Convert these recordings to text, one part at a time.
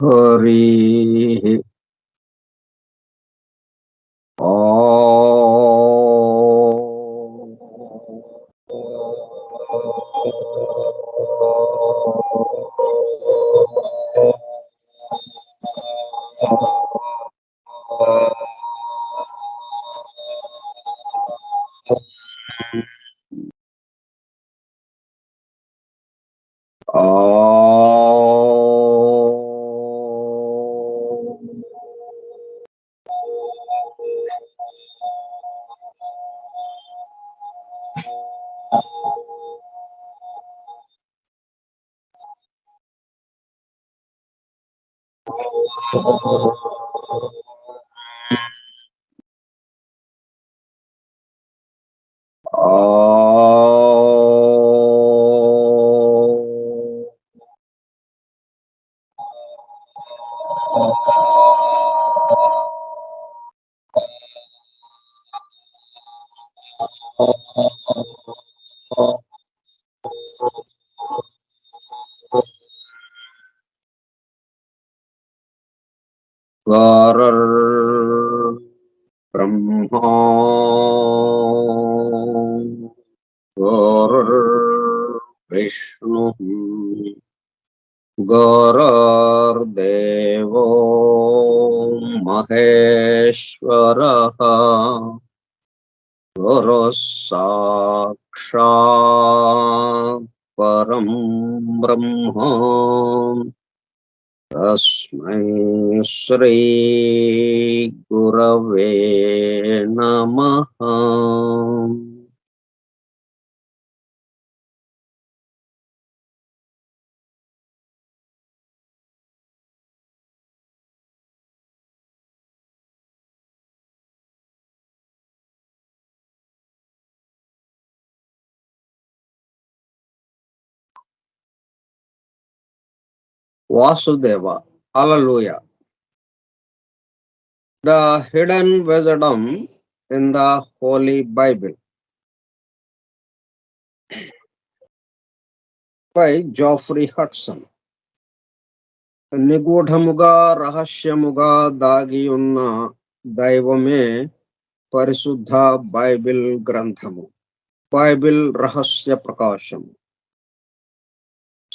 హరిః బ్రహ్మా విష్ణు గురుర్దేవో మహేశ్వరః గురుః సాక్షాత్ పరం బ్రహ్మ తస్మై శ్రీ గురవే నమః. వాసుదేవ, హల్లెలూయా. The hidden wisdom in the Holy Bible by Geoffrey Hudson. నిగూఢముగా రహస్యముగా దాగి ఉన్న దైవమే పరిశుద్ధ బైబిల్ గ్రంథము. బైబిల్ రహస్య ప్రకాశము.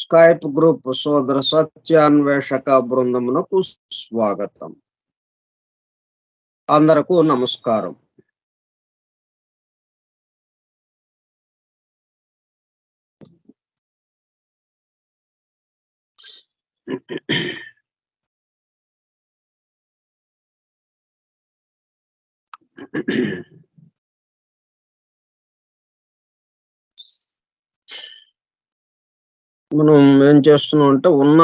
స్కైప్ గ్రూప్ సోదర సత్యాన్వేషక బృందమునకు స్వాగతం. అందరకు నమస్కారం. మనం ఏం చేస్తున్నాం అంటే ఉన్న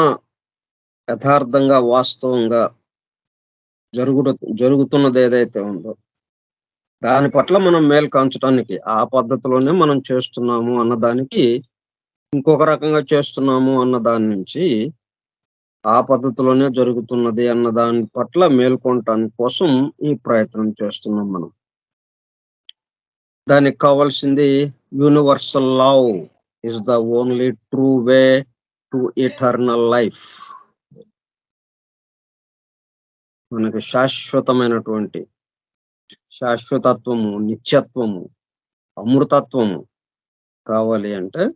యథార్థంగా వాస్తవంగా జరుగుతున్నది ఏదైతే ఉందో దాని పట్ల మనం మేలు కాంచడానికి ఆ పద్ధతిలోనే మనం చేస్తున్నాము అన్నదానికి, ఇంకొక రకంగా చేస్తున్నాము అన్న దాని నుంచి ఆ పద్ధతిలోనే జరుగుతున్నది అన్న దాని పట్ల మేల్కొనటానికి కోసం ఈ ప్రయత్నం చేస్తున్నాం మనం. దానికి కావాల్సింది universal love is the only true way to eternal life. మనకి శాశ్వతత్వము, నిత్యత్వము, అమృతత్వము కావాలి అంటే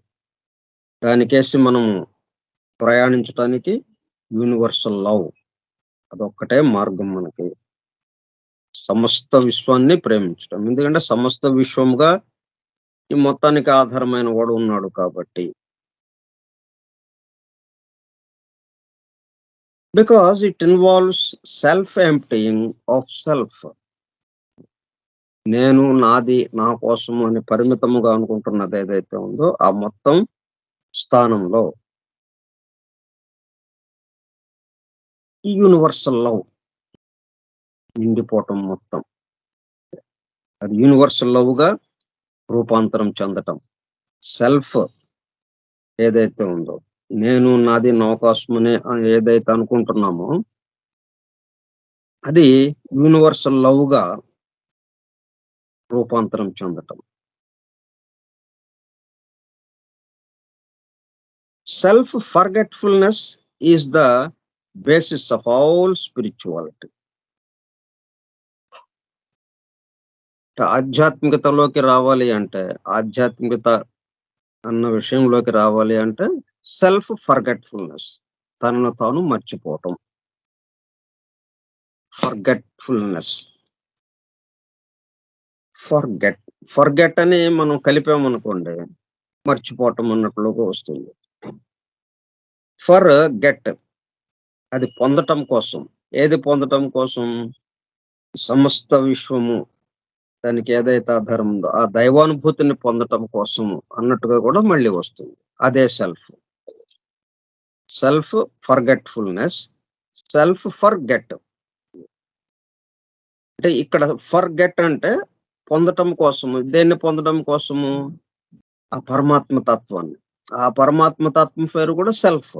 దానికేసి మనము ప్రయాణించటానికి యూనివర్సల్ లవ్ అదొక్కటే మార్గం. మనకి సమస్త విశ్వాన్ని ప్రేమించటం, ఎందుకంటే సమస్త విశ్వముగా ఈ మొత్తానికి ఆధారమైన వాడు ఉన్నాడు కాబట్టి. Because it involves self-emptying of self. నేను, నాది, నా కోసము అని పరిమితముగా అనుకుంటున్నది ఏదైతే ఉందో ఆ మొత్తం స్థానంలో ఈ యూనివర్సల్ లవ్ నిండిపోవటం మొత్తం, అది యూనివర్సల్ లవ్ గా రూపాంతరం చెందటం. సెల్ఫ్ ఏదైతే ఉందో, నేను, నాది, నా కోసమనే ఏదైతే అనుకుంటున్నామో అది యూనివర్సల్ లవ్ గా రూపాంతరం చెందటం. Self forgetfulness is the basis of all spirituality. ఆధ్యాత్మికతలోకి రావాలి అంటే, ఆధ్యాత్మికత అన్న విషయంలోకి రావాలి అంటే సెల్ఫ్ ఫర్గెట్ఫుల్నెస్, తనను తాను మర్చిపోవటం. ఫర్గెట్ఫుల్నెస్, ఫర్గెట్ ఫర్గెట్ అని మనం కలిపామనుకోండి, మర్చిపోవటం అన్నట్లుగా వస్తుంది. ఫర్ గెట్, అది పొందటం కోసం. ఏది పొందటం కోసం? సమస్త విశ్వము, దానికి ఏదైతే ఆధారం ఉందో ఆ దైవానుభూతిని పొందటం కోసము అన్నట్టుగా కూడా మళ్ళీ వస్తుంది. అదే self. Self forgetfulness, self forget. అంటే ఇక్కడ ఫర్గెట్ అంటే పొందటం కోసము. దేన్ని పొందటం కోసము? ఆ పరమాత్మ తత్వాన్ని. ఆ పరమాత్మ తత్వం పేరు కూడా సెల్ఫ్.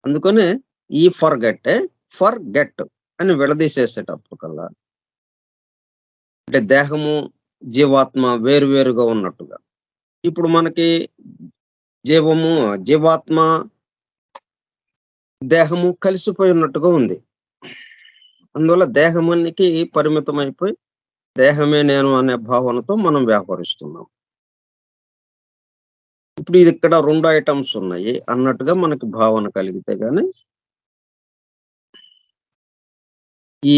అందుకని ఈ ఫర్గెట్ అని విడదీసేసేటప్పటికల్లా, అంటే దేహము జీవాత్మ వేరువేరుగా ఉన్నట్టుగా. ఇప్పుడు మనకి జీవాత్మ దేహము కలిసిపోయి ఉన్నట్టుగా ఉంది. అందువల్ల దేహమునికి పరిమితం అయిపోయి దేహమే నేను అనే భావనతో మనం వ్యవహరిస్తున్నాం. ఇప్పుడు ఇది ఇక్కడ 2 ఐటమ్స్ ఉన్నాయి అన్నట్టుగా మనకి భావన కలిగితే గాని ఈ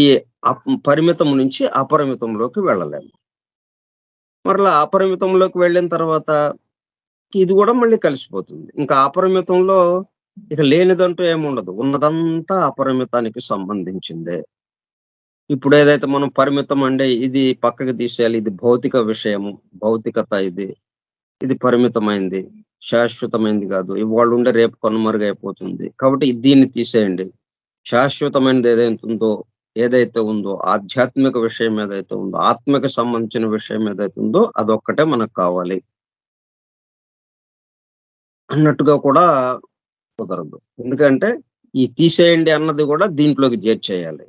పరిమితం నుంచి అపరిమితంలోకి వెళ్ళలేము. మరలా అపరిమితంలోకి వెళ్ళిన తర్వాత ఇది కూడా మళ్ళీ కలిసిపోతుంది. ఇంకా అపరిమితంలో ఇక లేనిదంటూ ఏముండదు. ఉన్నదంతా అపరిమితానికి సంబంధించిందే. ఇప్పుడు ఏదైతే మనం పరిమితం అంటే ఇది పక్కకి తీసేయాలి. ఇది భౌతిక విషయము. భౌతికత ఇది. ఇది పరిమితమైంది. శాశ్వతమైంది కాదు. ఇవాళ ఉండే రేపు కనుమరుగైపోతుంది. కాబట్టి దీన్ని తీసేయండి. శాశ్వతమైనది ఏదైతే ఉందో ఆధ్యాత్మిక విషయం ఏదైతే ఉందో, ఆత్మకి సంబంధించిన విషయం ఏదైతే ఉందో అదొక్కటే మనకు కావాలి అన్నట్టుగా కూడా కుదరదు. ఎందుకంటే ఈ తీసేయండి అన్నది కూడా దీంట్లోకి చేర్చేయాలి.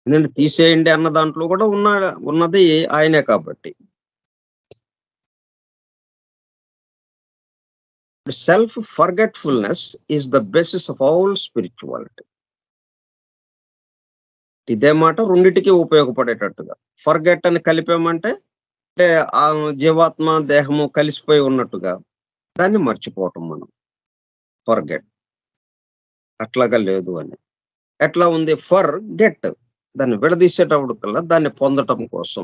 ఎందుకంటే తీసేయండి అన్న దాంట్లో కూడా ఉన్నది ఆయనే కాబట్టి. Self forgetfulness is the basis of all spirituality. ఇదే మాట రెండిటికి ఉపయోగపడేటట్టుగా. ఫర్గెట్ అని కలిపామంటే అంటే ఆ జీవాత్మ దేహము కలిసిపోయి ఉన్నట్టుగా దాన్ని మర్చిపోవటం మనం. ఫర్గెట్ అట్లాగా లేదు అని. ఎట్లా ఉంది? ఫర్గెట్, దాన్ని విడదీసేటప్పుడు దాన్ని పొందటం కోసం.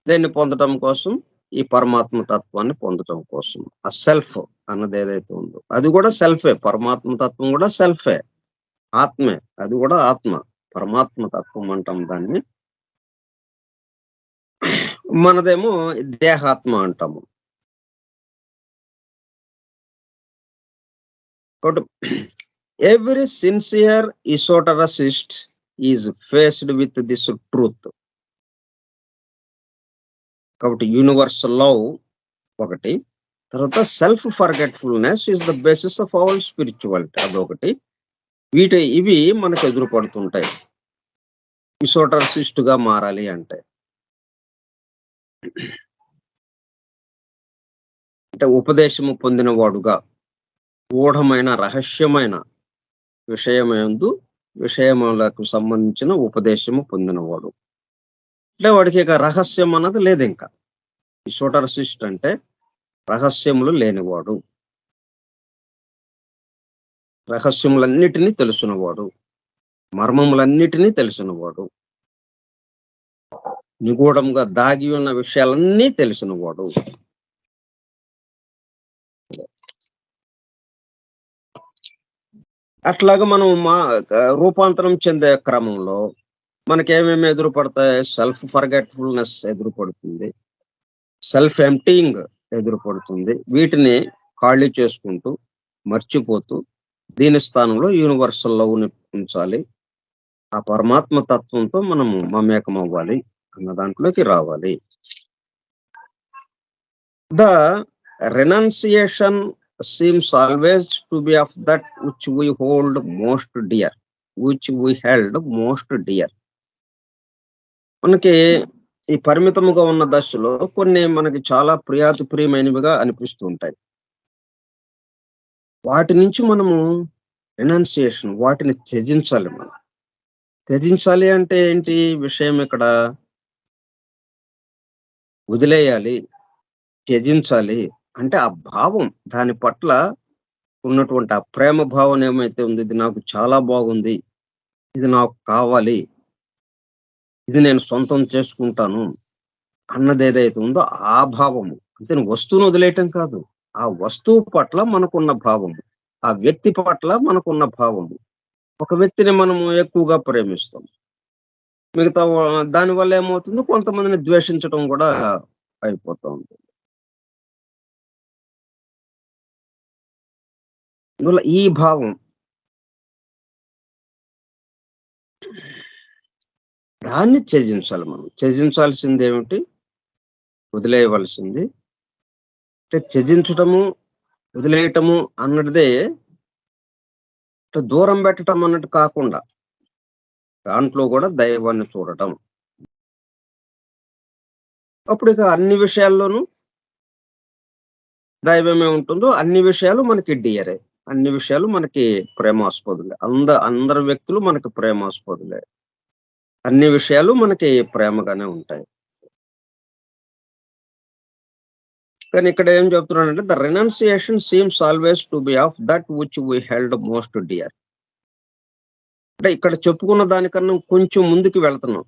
దేన్ని పొందటం కోసం? ఈ పరమాత్మ తత్వాన్ని పొందటం కోసం. ఆ సెల్ఫ్ అన్నది ఏదైతే ఉందో అది కూడా సెల్ఫే. పరమాత్మ తత్వం కూడా సెల్ఫే, ఆత్మే. అది కూడా ఆత్మ. పరమాత్మ తత్వం అంటాం దాన్ని. మనదేమో దేహాత్మ అంటాము. Every sincere esotericist is faced with this truth. కాబట్టి యూనివర్సల్ లవ్ ఒకటి, తర్వాత self forgetfulness is the basis of all spirituality అదొకటి. ఇవి మనకు ఎదురుపడుతుంటాయి esotericist గా మారాలి అంటే. అంటే ఉపదేశము పొందిన వాడుగా గూఢమైన రహస్యమైన విషయములకు సంబంధించిన ఉపదేశము పొందినవాడు. అంటే వాడికి ఇక రహస్యం అన్నది లేదు. ఇంకా esotericist అంటే రహస్యములు లేనివాడు, రహస్యములన్నిటినీ తెలుసునవాడు, మర్మములన్నిటినీ తెలిసినవాడు, నిగూఢంగా దాగి ఉన్న విషయాలన్నీ తెలిసినవాడు. అట్లాగా మనం రూపాంతరం చెందే క్రమంలో మనకేమేమి ఎదురుపడతాయి? సెల్ఫ్ ఫర్గెట్ఫుల్నెస్ ఎదురుపడుతుంది, సెల్ఫ్ ఎంప్టీయింగ్ ఎదురుపడుతుంది. వీటిని ఖాళీ చేసుకుంటూ మర్చిపోతూ దీని స్థానంలో యూనివర్సల్ లవ్ని ఉంచాలి. ఆ పరమాత్మ తత్వంతో మనము మమేకం అవ్వాలి అన్న దాంట్లోకి రావాలి. The renunciation seems always to be of that which we hold most dear, which we held most dear. మనకి ఈ పరిమితముగా ఉన్న దశలో కొన్ని మనకి చాలా ప్రియాతిప్రియమైనవిగా అనిపిస్తూ ఉంటాయి. వాటి నుంచి మనము రెనౌన్సియేషన్ వాటిని త్యజించాలి మనం. త్యజించాలి అంటే ఏంటి విషయం ఇక్కడ? వదిలేయాలి, త్యజించాలి. అంటే ఆ భావం దాని పట్ల ఉన్నటువంటి ఆ ప్రేమ భావన ఏమైతే ఉంది, ఇది నాకు చాలా బాగుంది, ఇది నాకు కావాలి, ఇది నేను సొంతం చేసుకుంటాను అన్నదేదైతే ఉందో ఆ భావము. అంతే వస్తువును వదిలేయటం కాదు. ఆ వస్తువు పట్ల మనకున్న భావము. ఆ వ్యక్తి పట్ల మనకున్న భావము. ఒక వ్యక్తిని మనము ఎక్కువగా ప్రేమిస్తాం. మిగతా దానివల్ల ఏమవుతుంది కొంతమందిని ద్వేషించటం గూడా అయిపోతా ఉంటుంది. అందువల్ల ఈ భావం దాన్ని త్యజించాలి మనం. త్యజించాల్సిందేమిటి? వదిలేయవలసింది. అంటే త్యజించటము, వదిలేయటము అన్నటిదే దూరం పెట్టటం అన్నట్టు కాకుండా, దాంట్లో గూడా దైవాన్ని చూడటం. అప్పుడిక అన్ని విషయాల్లోనూ దైవమే ఉంటుందో, అన్ని విషయాలు మనకి డియరే. అన్ని విషయాలు మనకి ప్రేమాస్పదులే. అందరు వ్యక్తులు మనకి ప్రేమాస్పదులే. అన్ని విషయాలు మనకి ప్రేమగానే ఉంటాయి. కానీ ఇక్కడ ఏం చెప్తున్నాడంటే, the renunciation seems always to be of that which we held most dear. అంటే ఇక్కడ చెప్పుకున్న దానికన్నా కొంచెం ముందుకు వెళ్తున్నాం.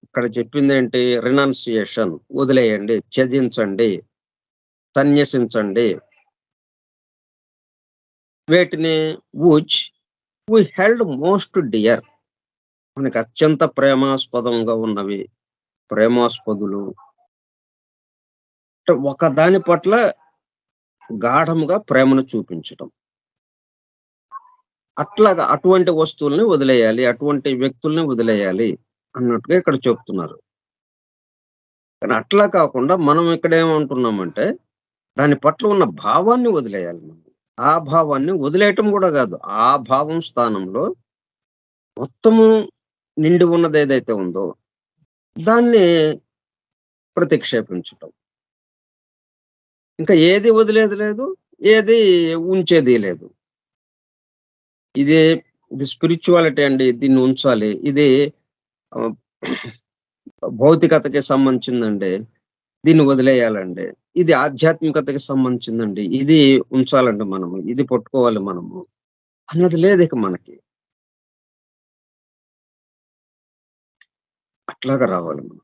ఇక్కడ చెప్పిందేంటి? రెనౌన్సియేషన్ వదిలేయండి, త్యజించండి, సన్యసించండి. వేటిని? Which we held most dear. మనకి అత్యంత ప్రేమాస్పదంగా ఉన్నవి, ప్రేమాస్పదులు. అంటే ఒక దాని పట్ల గాఢముగా ప్రేమను చూపించటం. అట్లాగా అటువంటి వస్తువుల్ని వదిలేయాలి, అటువంటి వ్యక్తుల్ని వదిలేయాలి అన్నట్టుగా ఇక్కడ చెప్తున్నారు. కానీ అట్లా కాకుండా మనం ఇక్కడ ఏమంటున్నామంటే, దాని పట్ల ఉన్న భావాన్ని వదిలేయాలి మనం. ఆ భావాన్ని వదిలేయటం గూడా గాదు. ఆ భావం స్థానంలో మొత్తము నిండి ఉన్నదేదైతే ఉందో, దాన్ని ప్రతిక్షేపించటం. ఇంకా ఏది వదిలేది లేదు, ఏది ఉంచేది లేదు. ఇది ఇది స్పిరిచువాలిటీ అండి. దీన్ని ఉంచాలి. ఇది ఆహ్, భౌతికతకి సంబంధించిందండి. దీన్ని వదిలేయాలండి. ఇది ఆధ్యాత్మికతకి సంబంధించిందండి. ఇది ఉంచాలండి మనము. ఇది పట్టుకోవాలి మనము. అన్నది లేదిక మనకి. అట్లాగా రావాలి మనం.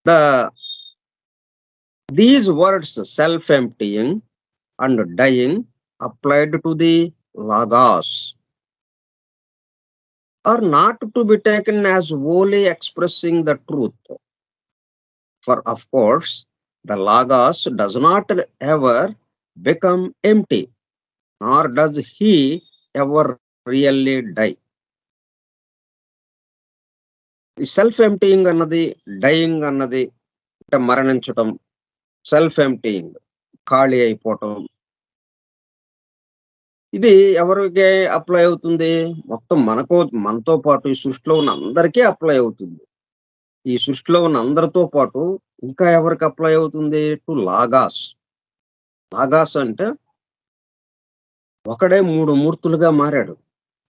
The these words self emptying and dying applied to the logos are not to be taken as wholly expressing the truth. For of course, the Logos does not ever become empty, nor does he ever really die. ఈ self emptying అన్నది, dying అన్నది అంటే మరణించటం, self emptying ఖాళీ అయిపోవటం. ఇది ఎవరికి apply అవుతుంది? మొత్తం మనతో పాటు ఈ సృష్టిలో ఉన్న అందరికీ అప్లై అవుతుంది. ఈ సృష్టిలో ఉన్న అందరితో పాటు ఇంకా ఎవరికి అప్లై అవుతుంది? టు లాగాస్. లాగాస్ అంటే ఒకడే 3 మూర్తులుగా మారాడు.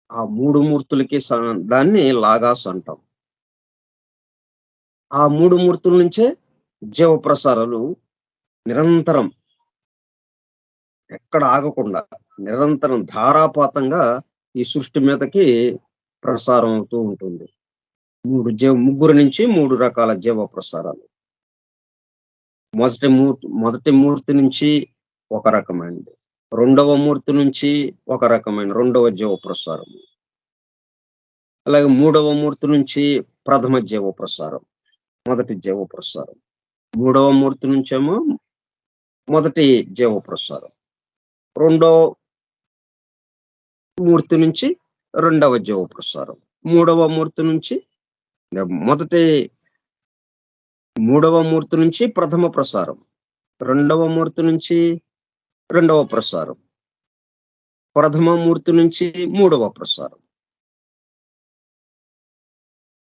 ఆ 3 మూర్తులకి దాన్ని లాగాస్ అంటాం. ఆ 3 మూర్తుల నుంచే జీవ ప్రసారాలు నిరంతరం ఎక్కడ ఆగకుండా నిరంతరం ధారాపాతంగా ఈ సృష్టి మీదకి ప్రసారం అవుతూ ఉంటుంది. ముగ్గురు నుంచి 3 రకాల జీవ ప్రసారాలు. మొదటి మూర్తి నుంచి ఒక రకమైనది. రెండవ మూర్తి నుంచి ఒక రకమైన రెండవ జీవ ప్రసారం. అలాగే మూడవ మూర్తి నుంచి ప్రథమ జీవ ప్రసారం. మొదటి జీవ ప్రసారం. మూడవ మూర్తి నుంచేమో మొదటి జీవ ప్రసారం. రెండో మూర్తి నుంచి రెండవ జీవ ప్రసారం. మూడవ మూర్తి నుంచి మూడవ మూర్తి నుంచి ప్రథమ ప్రసారం. రెండవ మూర్తి నుంచి రెండవ ప్రసారం. ప్రథమ మూర్తి నుంచి మూడవ ప్రసారం.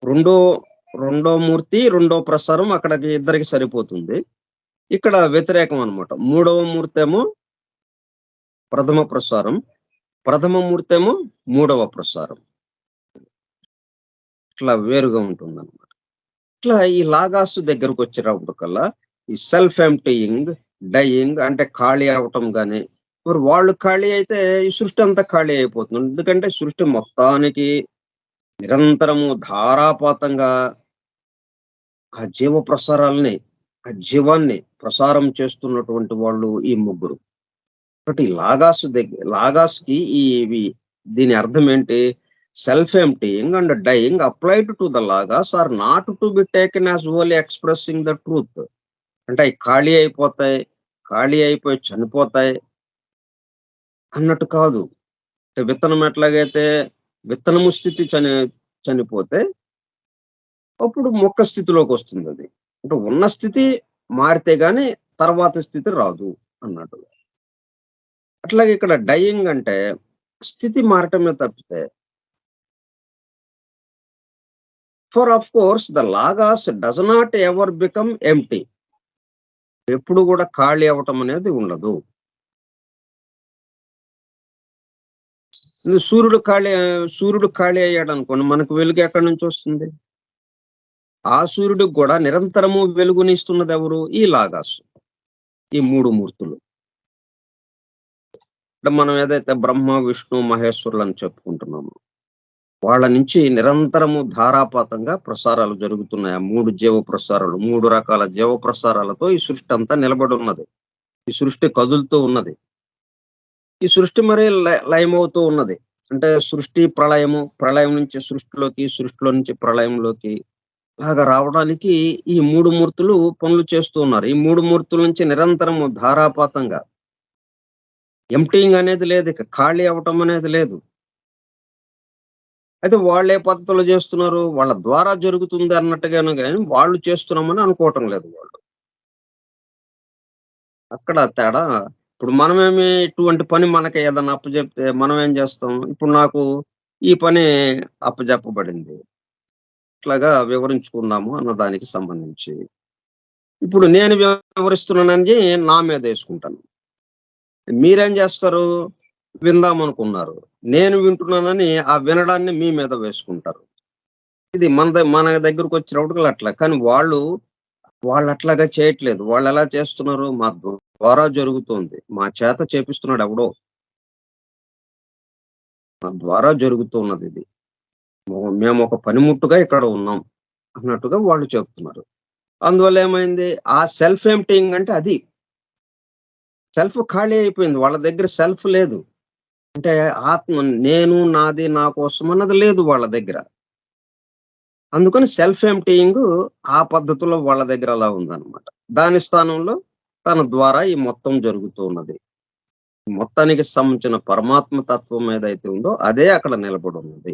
రెండో మూర్తి, రెండో ప్రసారం అక్కడికి ఇద్దరికి సరిపోతుంది. ఇక్కడ వ్యతిరేకం అన్నమాట. మూడవ మూర్తి ఏమో ప్రథమ ప్రసారం. ప్రథమ మూర్తేమో మూడవ ప్రసారం. ఇట్లా వేరుగా ఉంటుందన్నమాట. ఇట్లా ఈ లాగాసు దగ్గరకొచ్చేటప్పటికల్లా ఈ సెల్ఫ్ ఎంప్టీయింగ్, డయింగ్ అంటే ఖాళీ అవ్వటం గాని, మరి వాళ్ళు ఖాళీ అయితే ఈ సృష్టి అంతా ఖాళీ అయిపోతుంది. ఎందుకంటే సృష్టి మొత్తానికి నిరంతరము ధారాపాతంగా ఆ జీవ ప్రసారాల్ని, ఆ జీవాన్ని ప్రసారం చేస్తున్నటువంటి వాళ్ళు ఈ ముగ్గురు. ఒకటి లాగాస్‌కి ఇవి దీని అర్థం ఏంటి? Self emptying and dying applied to the logos are not to be taken as only expressing the truth. అంటే అయి ఖాళీ అయిపోతాయి, ఖాళీ అయిపోయి చనిపోతాయి అన్నట్టు కాదు. అంటే విత్తనం ఎట్లాగైతే విత్తనము స్థితి చనిపోతే అప్పుడు మొక్క స్థితిలోకొస్తుందది. అంటే ఉన్న స్థితి మారితే గాని తర్వాత స్థితి రాదు అన్నట్టు. అట్లాగే ఇక్కడ డయింగ్ అంటే స్థితి మారటమే తప్పితే for of course the logos does not ever become empty. ఎప్పుడు కూడా ఖాళీ అవ్వటం అనేది ఉండదు. సూర్యుడు ఖాళీ అయ్యాడనుకోండి, మనకు వెలుగు ఎక్కడి నుంచి వస్తుంది? ఆ సూర్యుడికి కూడా నిరంతరము వెలుగునిస్తున్నది ఎవరు? ఈ లాగాస్. ఈ 3 మూర్తులు. అంటే మనం ఏదైతే బ్రహ్మ, విష్ణు, మహేశ్వరులని చెప్పుకుంటున్నామో, వాళ్ళ నుంచి నిరంతరము ధారాపాతంగా ప్రసారాలు జరుగుతున్నాయి. ఆ 3 జీవ ప్రసారాలు, 3 రకాల జీవ ప్రసారాలతో ఈ సృష్టి అంతా నిలబడున్నది. ఈ సృష్టి కదులుతూ ఉన్నది. ఈ సృష్టి మరి లయమవుతూ ఉన్నది. అంటే సృష్టి, ప్రళయము, ప్రళయం నుంచి సృష్టిలోకి, సృష్టిలో నుంచి ప్రళయంలోకి లాగా రావడానికి ఈ 3 మూర్తులు పనులు చేస్తూ ఉన్నారు. ఈ 3 మూర్తుల నుంచి నిరంతరము ధారాపాతంగా ఎంప్టీయింగ్ అనేది లేదు. ఇక ఖాళీ అవ్వటం అనేది లేదు. అయితే వాళ్ళే పద్ధతిలో చేస్తున్నారు. వాళ్ళ ద్వారా జరుగుతుంది అన్నట్టుగాను గాని, వాళ్ళు చేస్తున్నామని అనుకోవటం లేదు వాళ్ళు. అక్కడ తేడా. ఇప్పుడు మనమేమి ఇటువంటి పని మనకి ఏదన్నా అప్పజెప్తే మనం ఏం చేస్తాం? ఇప్పుడు నాకు ఈ పని అప్పజెప్పబడింది. ఇట్లాగా వివరించుకుందాము అన్న దానికి సంబంధించి. ఇప్పుడు నేను వివరిస్తున్నానని నా మీదేసుకుంటాను. మీరేం జేస్తారు? విందామనుకున్నారు. నేను వింటున్నానని ఆ వినడాన్ని మీ మీద వేసుకుంటారు. ఇది మన దగ్గరకొచ్చినప్పటికి అట్లా. కానీ వాళ్ళట్లాగా చేయట్లేదు. వాళ్ళెలా చేస్తున్నారు? మా ద్వారా జరుగుతోంది. మా చేత చేపిస్తున్నాడు ఎవడో. మా ద్వారా జరుగుతున్నదిది. మేమొక పనిముట్టుగా ఇక్కడ ఉన్నాం అన్నట్టుగా వాళ్ళు చెప్తున్నారు. అందువల్ల ఏమైంది? ఆ సెల్ఫ్ ఎంప్టీయింగ్ అంటే అది. సెల్ఫ్ ఖాళీ అయిపోయింది. వాళ్ళ దగ్గర సెల్ఫ్ లేదు. అంటే ఆత్మ నేను, నాది, నా కోసం అన్నది లేదు వాళ్ళ దగ్గర. అందుకని సెల్ఫ్ ఎంప్టీయింగ్ ఆ పద్ధతిలో వాళ్ళ దగ్గర అలా ఉందన్నమాట. దాని స్థానంలో తన ద్వారా ఈ మొత్తం జరుగుతూ ఉన్నది. మొత్తానికి సంబంధించిన పరమాత్మ తత్వం ఏదైతే ఉందో అదే అక్కడ నిలబడున్నది.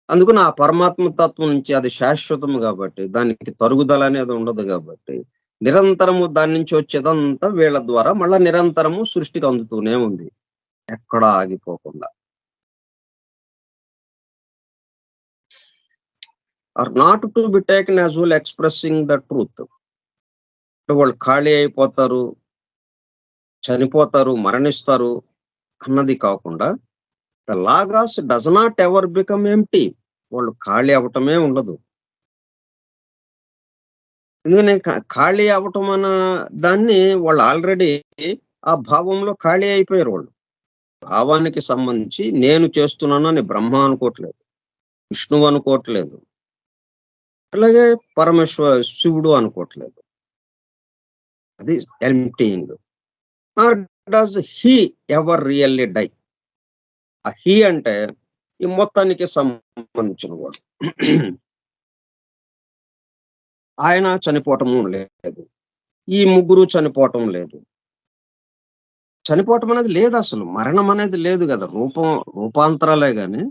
అందుకని ఆ పరమాత్మ తత్వం నుంచి అది శాశ్వతం గాబట్టి, దానికి తరుగుదల అనేది ఉండదు గాబట్టి, నిరంతరము దాని నుంచి వచ్చేదంతా వీళ్ళ ద్వారా మళ్ళా నిరంతరము సృష్టికి అందుతూనే ఉంది. ఎక్కడా ఆగిపోకుండా. Are not to be taken as well expressing the truth. అంటే వాళ్ళు ఖాళీ అయిపోతారు, చనిపోతారు, మరణిస్తారు అన్నది కాకుండా, the logos does not ever become empty. వాళ్ళు ఖాళీ అవ్వటమే ఉండదు. ఎందుకని ఖాళీ అవ్వటం అన్న దాన్ని వాళ్ళు ఆల్రెడీ ఆ భావంలో ఖాళీ అయిపోయారు వాళ్ళు. భావానికి సంబంధించి నేను చేస్తున్నానని బ్రహ్మ అనుకోవట్లేదు. విష్ణువు అనుకోవట్లేదు. అలాగే శివుడు అనుకోవట్లేదు. అది emptying. Or does he ever really die? ఆ హి అంటే ఈ మొత్తానికి సంబంధించిన వాడు. ఆయన చనిపోవటము లేదు. ఈ ముగ్గురు చనిపోవటం లేదు. చనిపోవటం అనేది లేదసలు. మరణం అనేది లేదు గదా! రూపాంతరాలే గాని,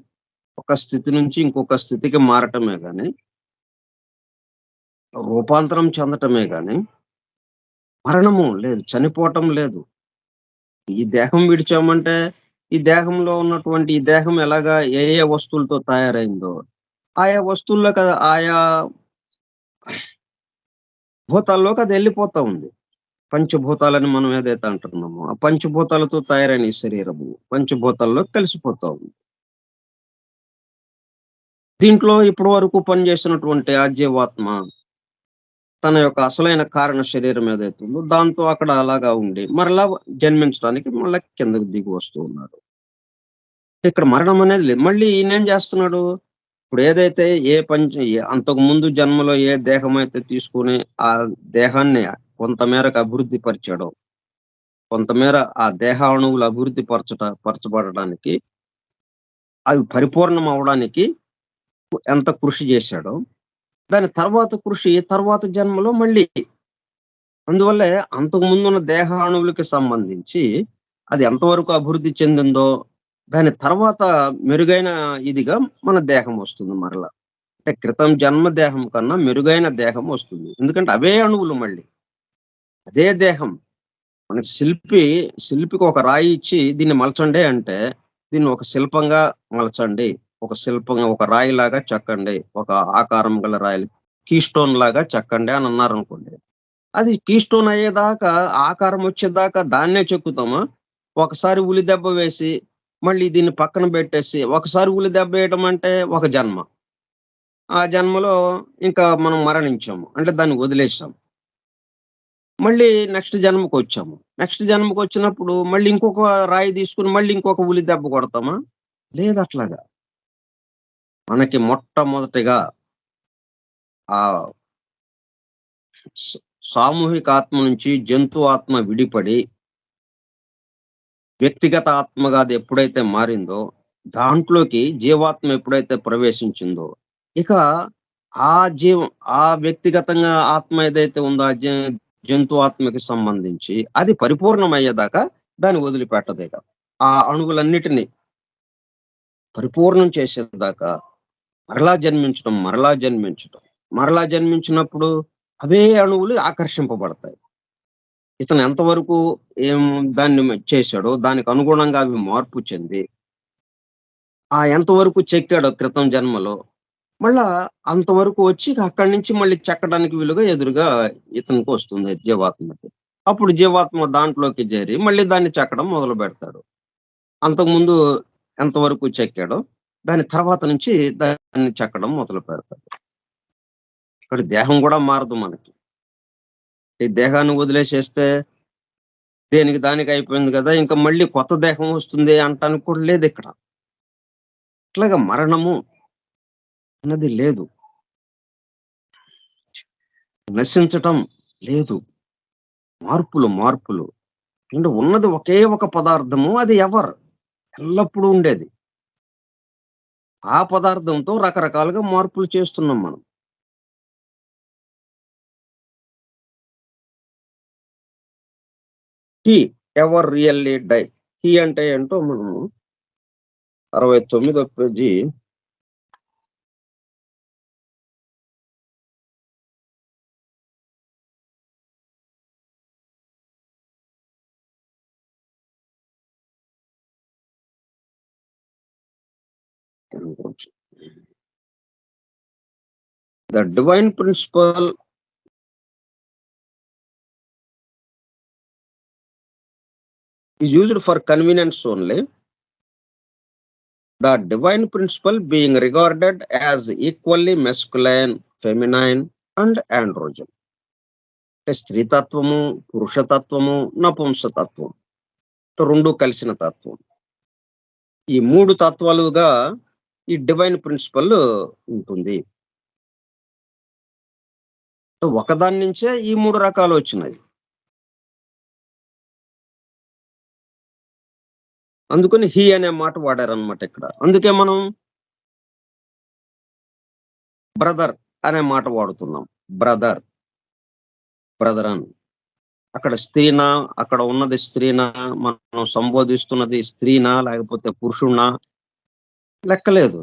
ఒక స్థితి నుంచి ఇంకొక స్థితికి మారటమే గాని, రూపాంతరం చెందటమే గాని, మరణము లేదు. చనిపోవటం లేదు. ఈ దేహం విడిచామంటే, ఈ దేహంలో ఉన్నటువంటి ఈ దేహం ఎలాగా ఏ ఏ వస్తువులతో తయారైందో, ఆయా వస్తువుల్లో ఆయా భూతాల్లోకి అది ఎళ్ళిపోతా ఉంది. పంచభూతాలని మనం ఏదైతే అంటున్నామో, ఆ పంచభూతాలతో తయారైన ఈ శరీరము పంచభూతాల్లో కలిసిపోతా ఉంది. దీంట్లో ఇప్పటి వరకు పనిచేసినటువంటి ఆ జీవాత్మ తన యొక్క అసలైన కారణ శరీరం ఏదైతే ఉందో దాంతో అక్కడ అలాగా ఉండి మరలా జన్మించడానికి మళ్ళా కిందకి దిగి వస్తూ ఉన్నాడు. ఇక్కడ మరణం అనేది లేదు. మళ్ళీ ఈయనేం చేస్తున్నాడు? ఇప్పుడు ఏదైతే అంతకు ముందు జన్మలో ఏ దేహం అయితే తీసుకొని ఆ దేహాన్ని కొంతమేరకు అభివృద్ధి పరిచాడో, కొంతమేర ఆ దేహాణువులు పరచబడడానికి అవి పరిపూర్ణం అవ్వడానికి ఎంత కృషి చేశాడో, దాని తర్వాత కృషి తర్వాత జన్మలో మళ్ళీ అందువల్లే అంతకు ముందున్న దేహాణువులకి సంబంధించి అది ఎంతవరకు అభివృద్ధి చెందిందో, దాని తర్వాత మెరుగైన ఇదిగా మన దేహం వస్తుంది మరల. అంటే క్రితం జన్మ దేహం కన్నా మెరుగైన దేహం వస్తుంది. ఎందుకంటే అవే అణువులు మళ్ళీ. అదే దేహం. మనకి శిల్పికి ఒక రాయి ఇచ్చి దీన్ని మలచండి అంటే, దీన్ని ఒక శిల్పంగా మలచండి. ఒక రాయిలాగా చెక్కండి. ఒక ఆకారం గల రాయి కీ స్టోన్ లాగా చెక్కండి అని అన్నారనుకోండి. అది కీ స్టోన్ అయ్యేదాకా, ఆకారం వచ్చేదాకా దాన్నే చెక్కుతామా? ఒకసారి ఉలి దెబ్బ వేసి, మళ్ళీ దీన్ని పక్కన పెట్టేసి, ఒకసారి ఉలి దెబ్బ ఏయటం అంటే ఒక జన్మ. ఆ జన్మలో ఇంకా మనం మరణించాము. అంటే దాన్ని వదిలేసాం. మళ్ళీ నెక్స్ట్ జన్మకొచ్చాము. నెక్స్ట్ జన్మకొచ్చినప్పుడు మళ్ళీ ఇంకొక రాయి తీసుకొని మళ్ళీ ఇంకొక ఉలి దెబ్బ కొడతామా? లేదట్లాగా. మనకి మొట్టమొదటిగా ఆ స సామూహిక ఆత్మ నుంచి జంతు ఆత్మ విడిపడి, వ్యక్తిగత ఆత్మగా అది ఎప్పుడైతే మారిందో, దాంట్లోకి జీవాత్మ ఎప్పుడైతే ప్రవేశించిందో, ఇక ఆ జీవం ఆ వ్యక్తిగతంగా ఆత్మ ఏదైతే ఉందో, ఆ జంతు ఆత్మకి సంబంధించి అది పరిపూర్ణమయ్యేదాకా దాన్ని వదిలిపెట్టదిక. ఆ అణువులన్నిటిని పరిపూర్ణం చేసేదాకా మరలా జన్మించడం, మరలా జన్మించడం. మరలా జన్మించినప్పుడు అవే అణువులు ఆకర్షింపబడతాయి. ఇతను ఎంతవరకు ఏం దాన్ని చేశాడో దానికి అనుగుణంగా అవి మార్పు చెంది, ఎంతవరకు చెక్కాడో క్రితం జన్మలో, మళ్ళా అంతవరకు వచ్చి ఇక అక్కడి నుంచి మళ్ళీ చెక్కడానికి వీలుగా ఎదురుగా ఇతనికి వస్తుంది జీవాత్మకి. అప్పుడు జీవాత్మ దాంట్లోకి చేరి మళ్ళీ దాన్ని చెక్కడం మొదలుపెడతాడు. అంతకుముందు ఎంతవరకు చెక్కాడో, దాని తర్వాత నుంచి దాన్ని చెక్కడం మొదలుపెడతాడు. ఇక్కడ దేహం గూడా మారదు మనకి. ఈ దేహాన్ని వదిలేసేస్తే దేనికి దానికి అయిపోయింది గదా! ఇంక మళ్ళీ కొత్త దేహం వస్తుంది అంటానికి కూడా లేదిక్కడ. ఇట్లాగా మరణము అన్నది లేదు. నశించటం లేదు. మార్పులు. అంటే ఉన్నది ఒకే ఒక పదార్థము. అది ఎల్లప్పుడూ ఉండేది. ఆ పదార్థంతో రకరకాలుగా మార్పులు చేస్తున్నాం మనం. హి ఎవర్ రియల్లీ డై. హి అంటే ఏంటో మనము 69 page The divine principle is used for convenience only. The divine principle being regarded as equally masculine, feminine and androgen. అంటే స్త్రీతత్వము, పురుషతత్వము, నపుంసతత్వం. 2 కలిసిన తత్వం. ఈ 3 తత్వాలుగా ఈ డివైన్ ప్రిన్సిపల్ ఉంటుంది. ఒకదాని నుంచే ఈ 3 రకాలు వచ్చినాయి. అందుకని హి అనే మాట వాడారనమాట ఇక్కడ. అందుకే మనం బ్రదర్ అనే మాట వాడుతున్నాం. బ్రదర్ అని. అక్కడ స్త్రీనా, అక్కడ ఉన్నది స్త్రీనా, మనం సంబోధిస్తున్నది స్త్రీనా లేకపోతే పురుషుడినా లెక్కలేదు.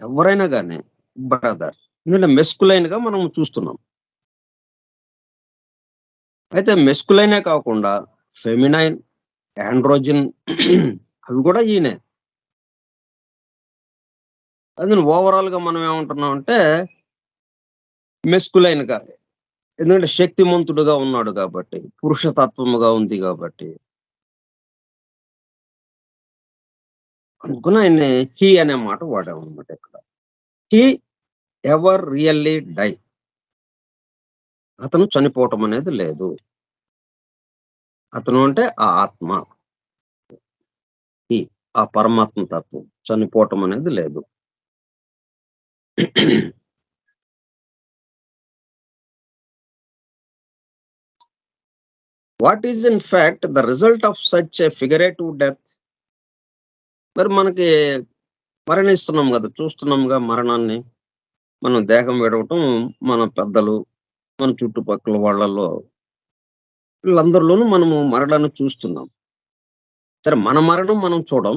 ఎవరైనా గాని బ్రదర్. ఎందుకంటే మెస్కులైన్‌గా మనం చూస్తున్నాం. అయితే మెస్కులైనే కాకుండా ఫెమినైన్, ఆండ్రోజిన్ అవి కూడా ఈయనే. అది ఓవరాల్‌గా మనం ఏమంటున్నాం అంటే మెస్కులైన్‌గా ఎందుకంటే శక్తిమంతుడుగా ఉన్నాడు కాబట్టి, పురుషతత్వముగా ఉంది కాబట్టి. అందుకని ఆయన్ని హీ అనే మాట వాడామనమాట ఇక్కడ. He ever really die. అతను చనిపోవటం అనేది లేదు. అతను అంటే ఆ ఆత్మ. హీ ఆ పరమాత్మ తత్వం. చనిపోవటం అనేది లేదు. What is in fact the result of such a figurative death? మరి మనకి మరణిస్తున్నాం గదా! చూస్తున్నాంగా మరణాన్ని. మనం దేహం విడవటం మన పెద్దలు, మన చుట్టుపక్కల వాళ్ళలో వీళ్ళందరిలోనూ మనము మరణాన్ని చూస్తున్నాం. సరే మన మరణం మనం చూడం.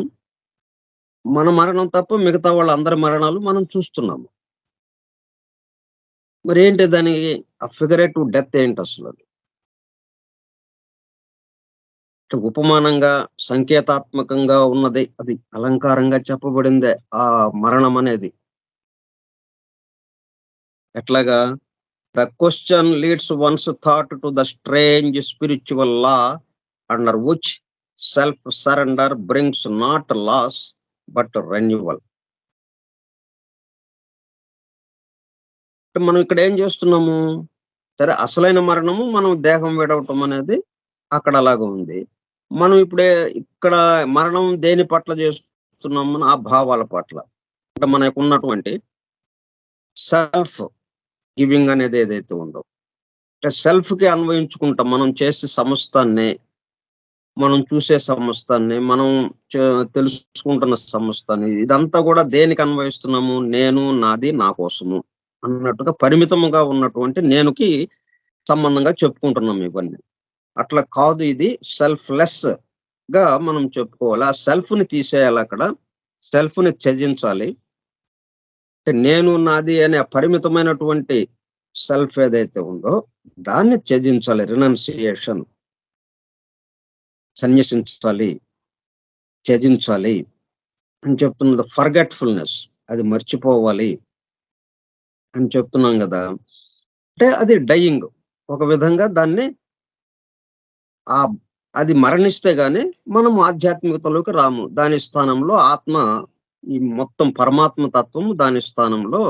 మన మరణం తప్ప మిగతా వాళ్ళందరి మరణాలు మనం చూస్తున్నాము. మరేంటి దానికి ఆ ఫిగరేటివ్ డెత్ ఏంటసలది? అంటే ఉపమానంగా, సంకేతాత్మకంగా ఉన్నది. అది అలంకారంగా చెప్పబడిందే ఆ మరణమనేది. ఎట్లాగా? The question leads one's thought to the strange spiritual law under which self surrender brings not loss but renewal. అంటే మనం ఇక్కడ ఏం చేస్తున్నాము? సరే అసలైన మరణము మనం దేహం విడవటం అనేది అక్కడ అలాగ ఉంది. మనం ఇప్పుడే ఇక్కడ మరణం దేని పట్ల చేస్తున్నాము? మన ఆ భావాల పట్ల. అంటే మనకున్నటువంటి సెల్ఫ్ గివింగ్ అనేది ఏదైతే ఉందో, అంటే సెల్ఫ్‌కి అన్వయించుకుంటాం. మనం చేసే సమస్తాన్ని, మనం చూసే సమస్తాన్ని, మనం చ తెలుసుకుంటున్న సమస్తాన్ని ఇదంతా కూడా దేనికి అన్వయిస్తున్నాము? నేను, నాది, నా కోసము అన్నట్టుగా పరిమితముగా ఉన్నటువంటి నేనుకి సంబంధంగా చెప్పుకుంటున్నాం ఇవన్నీ. అట్లా కాదు ఇది సెల్ఫ్‌లెస్‌గా మనం చెప్పుకోవాలి. ఆ సెల్ఫ్‌ని తీసేయాలక్కడ. సెల్ఫ్‌ని త్యజించాలి. అంటే నేను, నాది అనే పరిమితమైనటువంటి సెల్ఫ్ ఏదైతే ఉందో దాన్ని త్యజించాలి. రినన్సియేషన్ సన్యసించాలి, త్యజించాలి అని చెప్తున్నది. ఫర్గెట్‌ఫుల్‌నెస్ అది మర్చిపోవాలి అని చెప్తున్నాం గదా! అంటే అది డయింగ్. ఒక విధంగా దాన్ని ఆహ్, అది మరణిస్తే గాని మనం ఆధ్యాత్మికతలోకి రాము. దాని స్థానంలో ఆత్మ ఈ మొత్తం పరమాత్మ తత్వం దాని స్థానంలో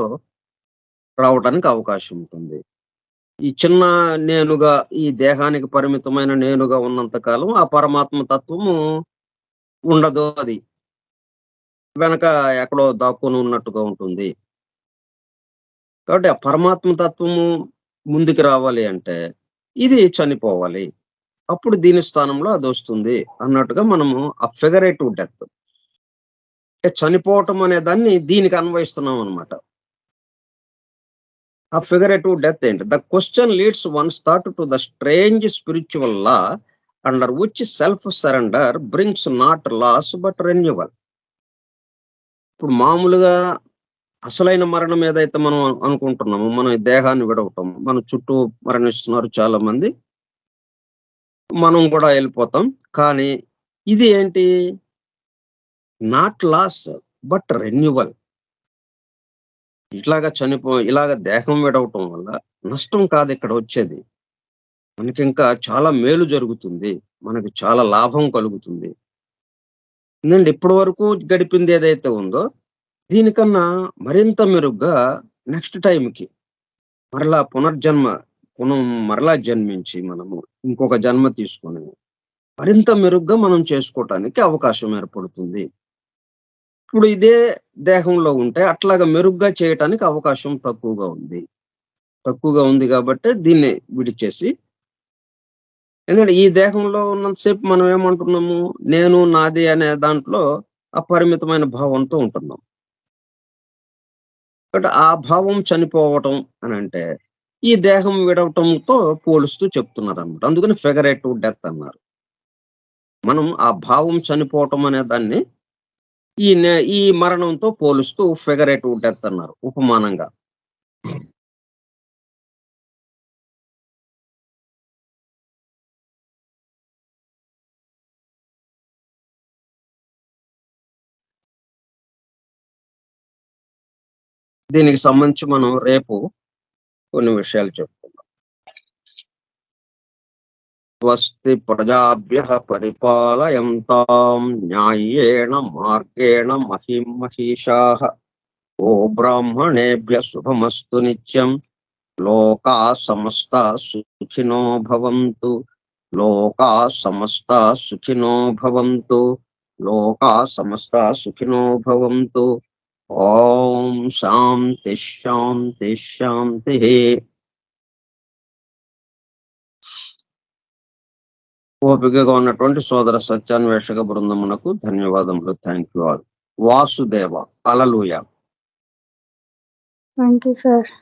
రావటానికి అవకాశం ఉంటుంది. ఈ చిన్న నేనుగా ఈ దేహానికి పరిమితమైన నేనుగా ఉన్నంత కాలం ఆ పరమాత్మ తత్వము ఉండదు అది. వెనక ఎక్కడో దాక్కొని ఉన్నట్టుగా ఉంటుంది. కాబట్టి ఆ పరమాత్మ తత్వము ముందుకు రావాలి అంటే ఇది చనిపోవాలి. అప్పుడు దీని స్థానంలో అదొస్తుంది అన్నట్టుగా మనము ఆ ఫిగరేటివ్ డెత్ అంటే చనిపోవటం అనే దాన్ని దీనికి అన్వయిస్తున్నాం అనమాట. ఆ ఫిగరేటివ్ డెత్ ఏంటి? The question leads one's thought to the strange spiritual law under which self surrender brings not loss but renewal. ఇప్పుడు మామూలుగా అసలైన మరణం ఏదైతే మనం అనుకుంటున్నామో, మనం ఈ దేహాన్ని విడవటం, మన చుట్టూ మరణిస్తున్నారు చాలా మంది. మనం కూడా ఎళ్ళిపోతాం. కానీ ఇది ఏంటి? Not loss but renewal. ఇలాగ దేహం విడవటం వల్ల నష్టం కాదిక్కడ వచ్చేది. మనకింకా చాలా మేలు జరుగుతుంది. మనకు చాలా లాభం కలుగుతుంది. ఎందుకంటే ఇప్పటి వరకు గడిపింది ఏదైతే ఉందో, దీనికన్నా మరింత మెరుగ్గా నెక్స్ట్ టైమ్‌కి మరలా పునర్జన్మ పునం మరలా జన్మించి మనము ఇంకొక జన్మ తీసుకొని, మరింత మెరుగ్గా మనం చేసుకోటానికి అవకాశం ఏర్పడుతుంది. ఇప్పుడు ఇదే దేహంలో ఉంటే అట్లాగా మెరుగ్గా చేయటానికి అవకాశం తక్కువగా ఉంది. తక్కువగా ఉంది గాబట్టే దీన్ని విడిచేసి ఎందుకంటే ఈ దేహంలో ఉన్నంత సేపు మనం ఏమంటున్నాము? నేను, నాది అనే దాంట్లో అపరిమితమైన భావంతో ఉంటున్నాం. బట్ ఆ భావం చనిపోవటం అనంటే, ఈ దేహం విడవటంతో పోలుస్తూ చెప్తున్నారనమాట. అందుకని ఫిగరేటివ్ డెత్ అన్నారు. మనం ఆ భావం చనిపోవటం అనే దాన్ని ఈ మరణంతో పోలుస్తూ ఫిగరేటివ్ డెత్ అన్నారు ఉపమానంగా. దీనికి సంబంధించి మనం రేపు కొన్ని విషయాలు చెప్పుకుందాం. స్వస్తి ప్రజాభ్యః పరిపాలయంతాం న్యాయేణ మార్గేణ మహిం మహిషాః. ఓ బ్రాహ్మణేభ్యః శుభమస్తు నిత్యం. లోకా సమస్తా సుఖినో భవంతు. లోకా సమస్తా సుఖినో భవంతు. లోకా సమస్తా సుఖినో భవంతు. ఓం శాంతి శాంతి శాంతి. ఓపికగా ఉన్నటువంటి సోదర సత్యాన్వేషక బృందమునకు ధన్యవాదములు. Thank you all. Vasudeva. Hallelujah. Thank you sir.